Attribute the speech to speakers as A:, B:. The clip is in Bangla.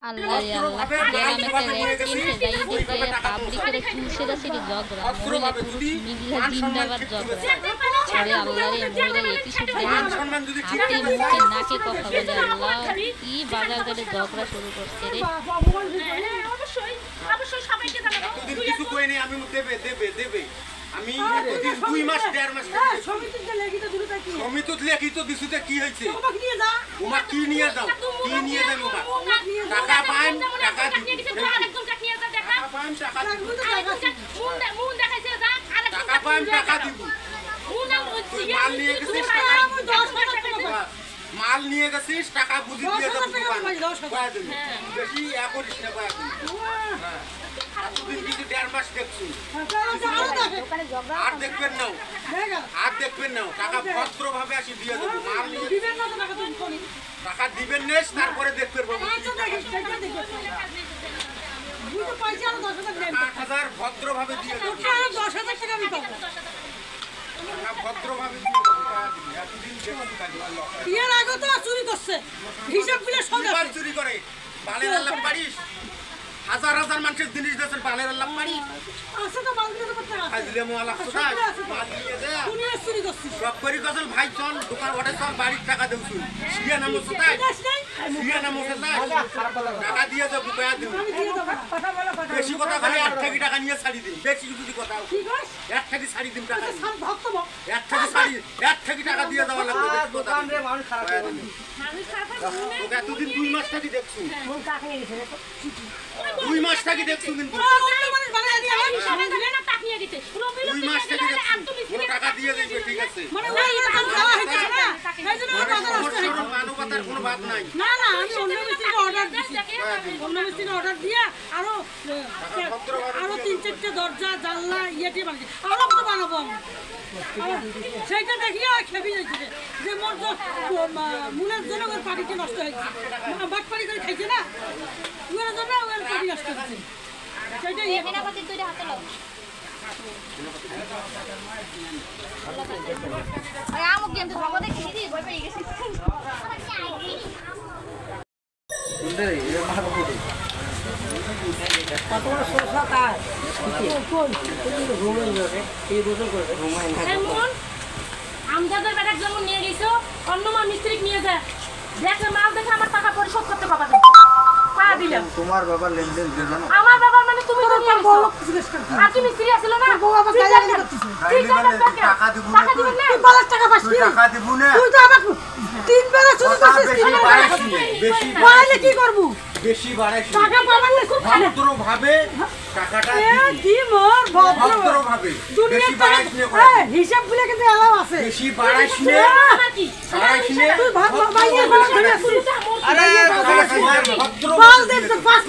A: আল্লাহ রে আল্লাহ গ্রামেতে কিনতে যাই দেখে পাবলিকের কিনছে সিরি ঝগড়া মহিলা পুরুষ মিলিলা জিন্দাবাদ ঝগড়া আরে আল্লাহ রে মহিলা এপিসোড দেখে হাতে মুখে নাকে কথা বলে আল্লাহ কি বাজার করে ঝগড়া শুরু করছে রে
B: অবশ্যই অবশ্যই সবাইকে জানাবো
C: তুই কিছু কই নেই আমি দেবে আমি 2 মাস 1.5 মাস
D: সমিতিতে লেখিত দিলুটা কি
C: সমিতিত লেখিত দিছুতে কি হইছে
D: তোমাকে নিয়ে যা
C: ওমা কি নিয়ে যাও টাকা পাইম টাকা দিবি
B: আরেকজন টাকা নিয়ে যা দেখা
C: টাকা পাইম টাকা দিবি
B: মুন দেখাইছে যা আরেকজন
C: টাকা পাইম টাকা দিবি
B: মুন
C: মাল নিয়ে গেছিস টাকা মাল নিয়ে গেছিস টাকা বুঝি দিয়ে দেব বেশি করিস না ভাই তুমি কিছু 1.5 মাস দেখছি আর দেখবেন না টাকা ভদ্রভাবে আসি দিয়ে দেবো মাল নিয়ে টাকা দিবেন নেস তারপরে দেখবেন বাবু 8,000 ভদ্রভাবে দিয়ে দেবো
D: 10,000 টাকা আমি পাবো
C: ভদ্রভাবে দিয়ে দেবো এতদিন দেখছি
D: এর আগে তো চুরি করছে হিসাব বিলে সোজা
C: চুরি করে বালের আল্লাহ পারিস হাজার মানুষের জিনিস দেশের বালের আল্লাহ পারিস
D: আছে তো বালগুলো তো করতে আছে
C: আজলে মোয়ালা কোথায় মাল নিয়ে দে
D: দুনিয়া চুরি করছিস
C: সব করি গজল ভাই চল দোকান ওটা সব বাড়ির টাকা দেব তুই সিয়া নামো কোথায় সিয়া নামো কোথায় টাকা দিয়ে দে বুকায়া দে
D: আমি দিয়ে দেব কথা বলো কথা
C: বেশি কথা খালি 8 টাকা নিয়ে ছাড়ি দিন বেশি কিছু কথা
D: ঠিক আছে
C: 1 টাকা ছাড়ি দিন টাকা
D: সব ভক্ত
C: 1 টাকা ছাড়ি 1 টাকা দিয়ে দেওয়া লাগবে
E: দোকান রে মানুষ খারাপ করে
B: মানুষ খারাপ
C: তোকে এতদিন 2 মাস থাকি দেখছু
D: মন কাকে গেছে
C: 2 মাস থাকি দেখছু কিন্তু
D: মানুষ বানায় দিয়ে আমি
B: সবাই দিলে না টাকা নিয়ে দিতে
C: 2 মাস থাকি দেখছু কোনো টাকা দিয়ে দেবে ঠিক আছে
D: মানে ওই কাজ দেওয়া হইছে না এইজন্য আমার কথা নষ্ট হইছে
C: মানবতার কোনো বাদ নাই
D: না না আমি অন্য মিস্ত্রিকে অর্ডার দিছি অন্য মিস্ত্রিকে অর্ডার দিয়ে আরো 3-4টা দরজা জানলা ইয়েটি বানাইছি আরো কত বানাবো আমি সেইটা দেখিয়ে খেপি যাচ্ছে যে মোর মূলের জন্য ওর পাটিটি নষ্ট হয়েছে বাট পাটি করে খাইছে না ওর জন্য ওর পাটি নষ্ট হয়েছে সেইটা ইয়ে
A: হাতে লাও আমুক দিয়ে তো জগতে খেয়ে দিই ভয় পেয়ে গেছি
D: কত বড় সমস্যা তার
B: এমন আমজাদের বেটার জন্য নিয়ে গেছো অন্য মা মিস্ত্রি নিয়ে যায় দেখে মাল দেখে আমার টাকা পরিশোধ করতে পারবে টাকা দিলাম
E: তোমার বাবার লেনদেন জানো
B: আমার বাবার মানে তুমি তো নিয়ে
D: বড়
B: গেছো
D: জিজ্ঞেস করতে
B: আর কি মিস্ত্রি আছিল না
D: বউ আবার গায়ে লাগতেছে
E: টাকা দিব না
B: টাকা দিবেন না
D: তুই বলার টাকা পাস
E: তুই টাকা দিব না
D: তুই তো আমাকে 3 বেলা চুরি করছিস
C: বেশি
D: পাইলে কি করব
C: বেশি বাড়াইছিস
D: টাকা পাবার না খুব খারাপ
C: ভদ্রভাবে টাকাটা
D: কি মোর
C: ভদ্রভাবে বেশি বাড়াইস না
D: হিসাব গুলো কিন্তু এলাও আছে
C: বেশি বাড়াইস না
B: কি
C: বাড়াইস না
D: তুই ভাগ ভাইয়ের বাবা ধরে
C: আরে ভদ্র
D: বাল দে তো পাঁচ